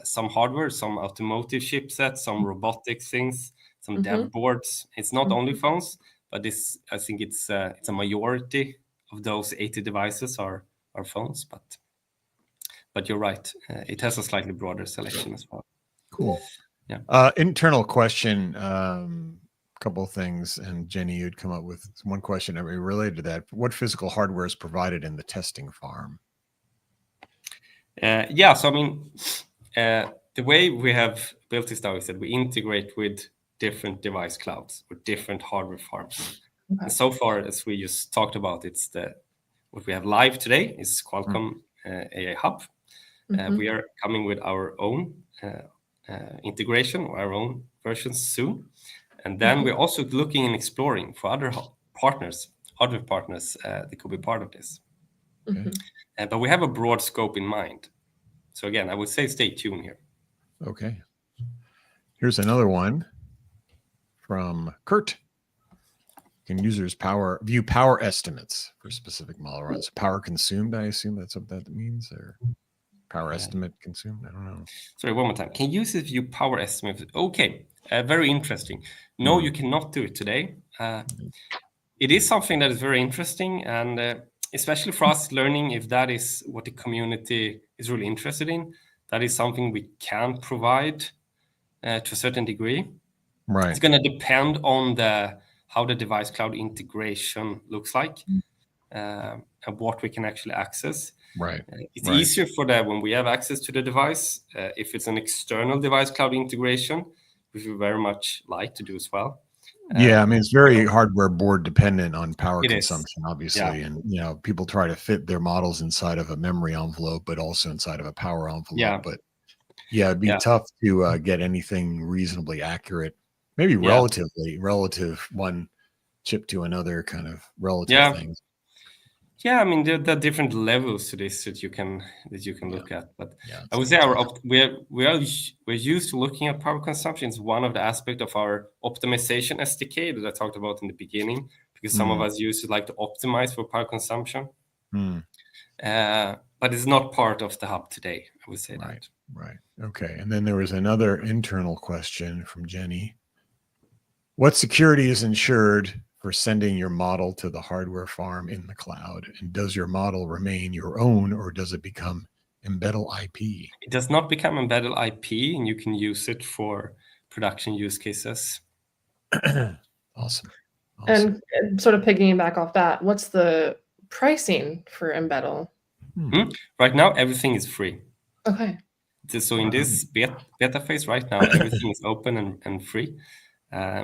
some hardware, some automotive chipsets, some robotic things, some dev boards. It's not only phones, but I think it's a majority of those 80 devices are phones. But you're right, it has a slightly broader selection as well. Cool. Yeah. Internal question. Couple of things, and Jenny, you'd come up with one question related to that. What physical hardware is provided in the testing farm? So I mean, the way we have built this now is that we integrate with different device clouds or different hardware farms. And so far, as we just talked about, it's what we have live today is Qualcomm AI Hub. We are coming with our own integration, or our own versions soon. And then we're also looking and exploring for other partners that could be part of this. But we have a broad scope in mind. So again, I would say stay tuned here. Okay. Here's another one from Kurt. Can users view power estimates for specific model runs? Power consumed, I assume that's what that means, or power estimate consumed? I don't know. Sorry, one more time. Can users view power estimates? Okay, very interesting. No, you cannot do it today. It is something that is very interesting, and especially for us learning if that is what the community is really interested in. That is something we can provide to a certain degree. Right. It's going to depend on how the device cloud integration looks like and what we can actually access. Right. It's easier for that when we have access to the device. If it's an external device cloud integration, which we very much like to do as well. I mean, it's very hardware board dependent on power consumption, obviously. And, people try to fit their models inside of a memory envelope, but also inside of a power envelope. But it'd be tough to get anything reasonably accurate. Maybe relative one chip to another kind of relative things. Yeah, I mean there are different levels to this that you can look at, but I would say we're used to looking at power consumption. It's one of the aspects of our optimization SDK that I talked about in the beginning, because some of us used to like to optimize for power consumption, but it's not part of the hub today. I would say that. Right. Okay. And then there was another internal question from Jenny. What security is ensured for sending your model to the hardware farm in the cloud? And does your model remain your own, or does it become Embedl IP? It does not become Embedl IP, and you can use it for production use cases. Awesome. And sort of piggyback off that, what's the pricing for Embedl? Right now, everything is free. Okay. So in this beta phase right now, everything is open and free.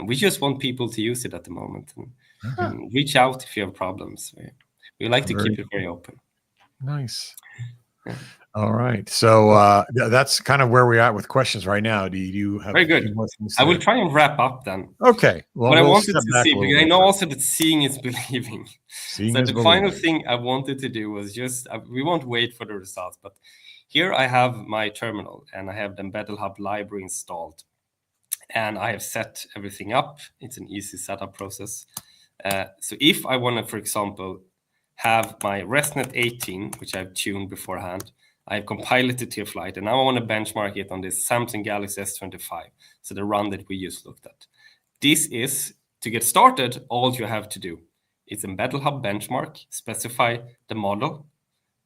We just want people to use it at the moment and reach out if you have problems. We like to keep it very open. Nice. Yeah. All right. So that's kind of where we're at with questions right now. Do you have very good? A few more things I will try and wrap up then. Okay. Well, what I we'll wanted step to back see, a little because I bit know further. also that seeing is believing. Seeing so is the believing. final thing I wanted to do was just, we won't wait for the results, but here I have my terminal and I have the Embedl Hub library installed. And I have set everything up. It's an easy setup process. So if I want to, for example, have my ResNet 18, which I've tuned beforehand, I've compiled it to a flight, and now I want to benchmark it on this Samsung Galaxy S25, so the run that we just looked at. This is, to get started, all you have to do. It's Embedl Hub benchmark, specify the model,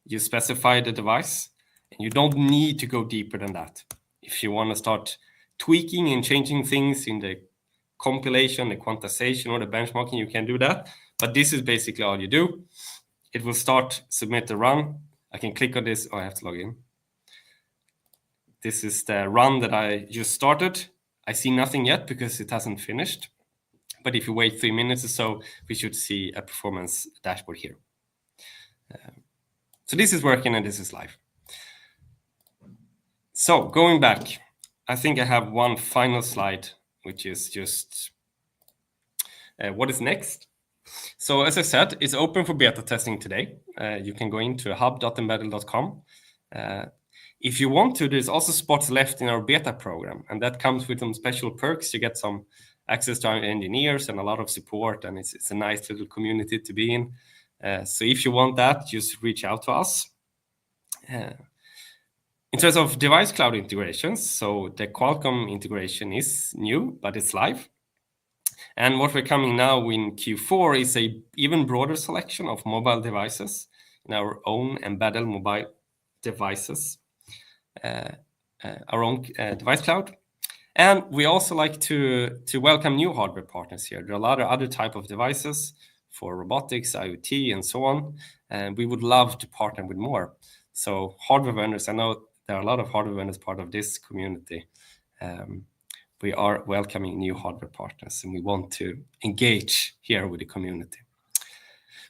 you specify the device, and you don't need to go deeper than that. If you want to start tweaking and changing things in the compilation, the quantization, or the benchmarking, you can do that. But this is basically all you do. It will start, submit the run. I can click on this. Oh, I have to log in. This is the run that I just started. I see nothing yet because it hasn't finished. But if you wait 3 minutes or so, we should see a performance dashboard here. So this is working and this is live. So going back, I think I have one final slide, which is just what is next. So as I said, it's open for beta testing today. You can go into hub.embedl.com. If you want to, there's also spots left in our beta program, and that comes with some special perks. You get some access to our engineers and a lot of support, and it's a nice little community to be in. So if you want that, just reach out to us. In terms of device cloud integrations, so the Qualcomm integration is new, but it's live. And what we're coming now in Q4 is a even broader selection of mobile devices in our own Embedl mobile devices, our own device cloud. And we also like to welcome new hardware partners here. There are a lot of other type of devices for robotics, IoT, and so on. And we would love to partner with more. So hardware vendors, I know there are a lot of hardware vendors part of this community. We are welcoming new hardware partners, and we want to engage here with the community.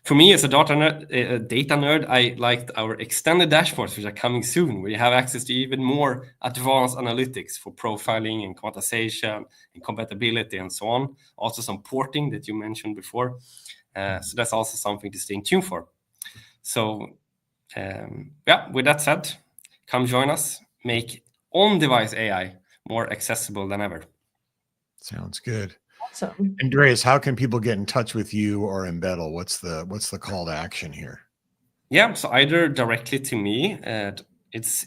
For me, as a data nerd, I liked our extended dashboards, which are coming soon, where you have access to even more advanced analytics for profiling and quantization and compatibility and so on. Also some porting that you mentioned before. So that's also something to stay tuned for. So yeah, with that said, come join us, make on-device AI more accessible than ever. Sounds good. Awesome. Andreas, how can people get in touch with you or Embedl? What's the call to action here? Yeah, so either directly to me, it's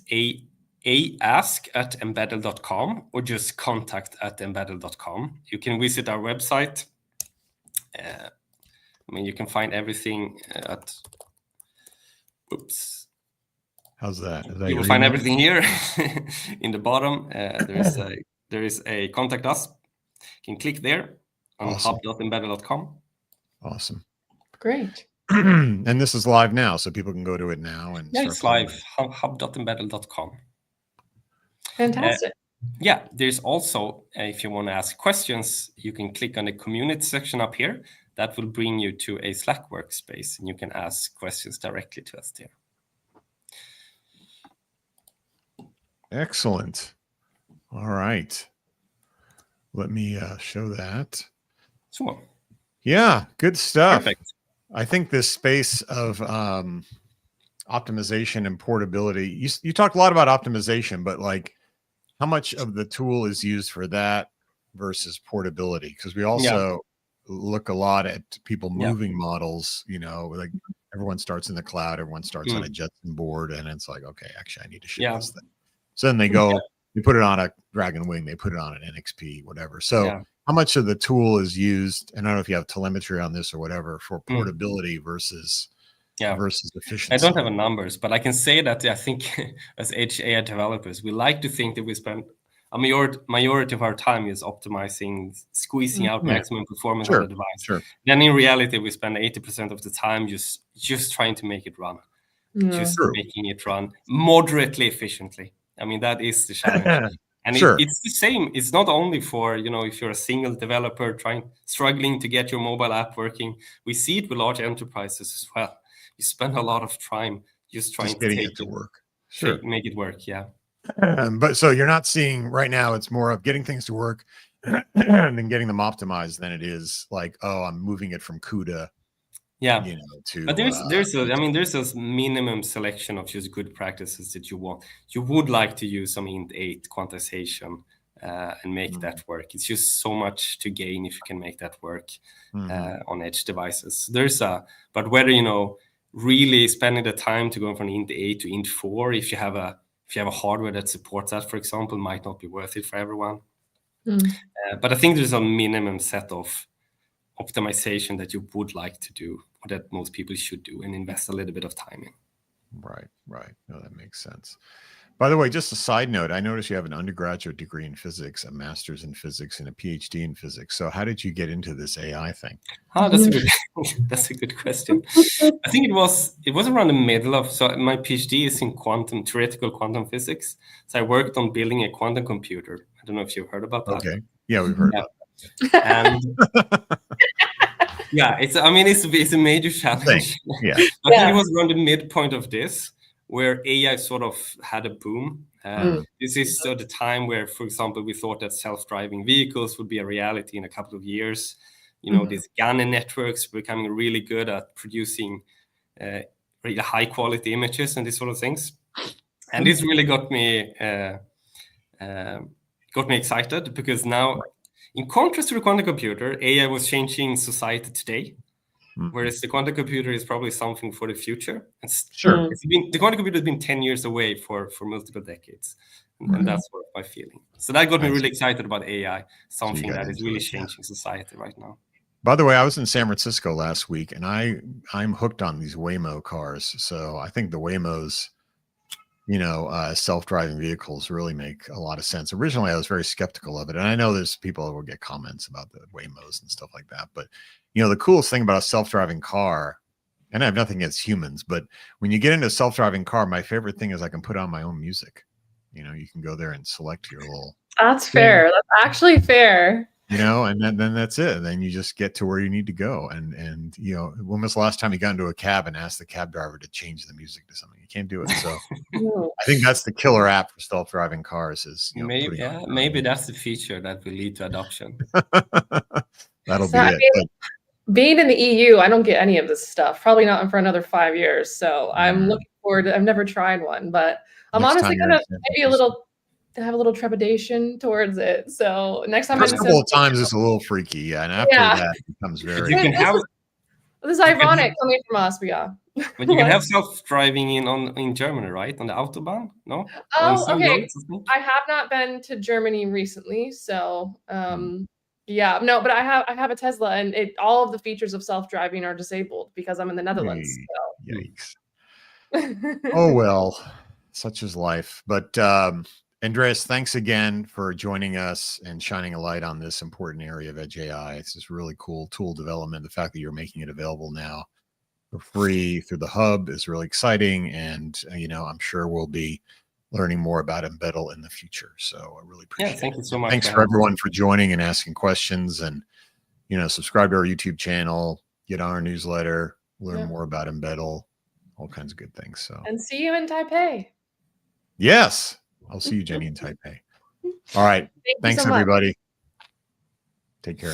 ask@embedl.com or just contact@embedl.com. You can visit our website. I mean, you can find everything at. Oops. How's that? You will find everything here in the bottom. There is a contact us. You can click there on hub.embedl.com. Awesome. Great. And this is live now, so people can go to it now and start. It's live. hub.embedl.com. Fantastic. Yeah, there's also, if you want to ask questions, you can click on the community section up here. That will bring you to a Slack workspace, and you can ask questions directly to us there. Excellent. All right. Let me show that. Sure. Yeah, good stuff. Perfect. I think this space of optimization and portability, you talked a lot about optimization, but like how much of the tool is used for that versus portability? Because we also look a lot at people moving models, you know, like everyone starts in the cloud, everyone starts on a Jetson board, and it's like, okay, actually I need to ship this thing. So then they go, they put it on a Dragon Wing, they put it on an NXP, whatever. So how much of the tool is used, and I don't know if you have telemetry on this or whatever, for portability versus efficiency? I don't have numbers, but I can say that I think as edge AI developers, we like to think that we spend a majority of our time is optimizing, squeezing out maximum performance on the device. Then in reality, we spend 80% of the time just trying to make it run, just making it run moderately efficiently. I mean, that is the challenge. And it's the same. It's not only for, you know, if you're a single developer struggling to get your mobile app working. We see it with large enterprises as well, you spend a lot of time just trying getting to it to work. Sure. Make it work. Yeah. But so you're not seeing right now, it's more of getting things to work and then getting them optimized than it is like, oh, I'm moving it from CUDA, yeah, you know, to. But there's a minimum selection of just good practices that you want. You would like to use some int8 quantization and make that work. It's just so much to gain if you can make that work on edge devices. But whether really spending the time to go from int8 to int4, if you have a hardware that supports that, for example, might not be worth it for everyone. But I think there's a minimum set of optimization that you would like to do, or that most people should do, and invest a little bit of time in. Right. No, that makes sense. By the way, just a side note, I noticed you have an undergraduate degree in physics, a master's in physics, and a PhD in physics. So how did you get into this AI thing? That's a good question. I think it was around the middle of, so my PhD is in theoretical quantum physics. So I worked on building a quantum computer. I don't know if you've heard about that. Okay. Yeah, we've heard about that. And yeah, it's a major challenge. Yeah. I think it was around the midpoint of this where AI sort of had a boom. This is the time where, for example, we thought that self-driving vehicles would be a reality in a couple of years. These GAN networks were becoming really good at producing really high-quality images and these sort of things. And this really got me excited, because now, in contrast to the quantum computer, AI was changing society today. Whereas the quantum computer is probably something for the future. Sure. The quantum computer has been 10 years away for multiple decades. And that's sort of my feeling. So that got me really excited about AI, something that is really changing society right now. By the way, I was in San Francisco last week, and I'm hooked on these Waymo cars. So I think the Waymos, self-driving vehicles really make a lot of sense. Originally, I was very skeptical of it. And I know there's people that will get comments about the Waymos and stuff like that. But, the coolest thing about a self-driving car, and I have nothing against humans, but when you get into a self-driving car, my favorite thing is I can put on my own music. You can go there and select your little. That's fair. That's actually fair. And then that's it. Then you just get to where you need to go. And when was the last time you got into a cab and asked the cab driver to change the music to something? You can't do it. So I think that's the killer app for self-driving cars is maybe that's the feature that will lead to adoption. That'll be it. Being in the EU, I don't get any of this stuff. Probably not for another 5 years. So I'm looking forward to, I've never tried one, but I'm honestly gonna have a little trepidation towards it. So next time, first couple of times it's a little freaky, and after that it becomes very. You can have. This is ironic coming from us, but yeah. But you can have self-driving in Germany, right? On the Autobahn, no? Oh, okay. I have not been to Germany recently, so yeah, no, but I have a Tesla, and all of the features of self-driving are disabled because I'm in the Netherlands. So. Yikes! Oh well, such is life. But Andreas, thanks again for joining us and shining a light on this important area of Edge AI. It's just really cool tool development. The fact that you're making it available now for free through the hub is really exciting, and I'm sure we'll be learning more about Embedl in the future. So I really appreciate it. Thank you so much. Thanks for everyone for joining and asking questions, and subscribe to our YouTube channel, get on our newsletter, learn more about Embedl, all kinds of good things. So and see you in Taipei. Yes, I'll see you, Jenny, in Taipei. All right. Thanks, everybody. Take care.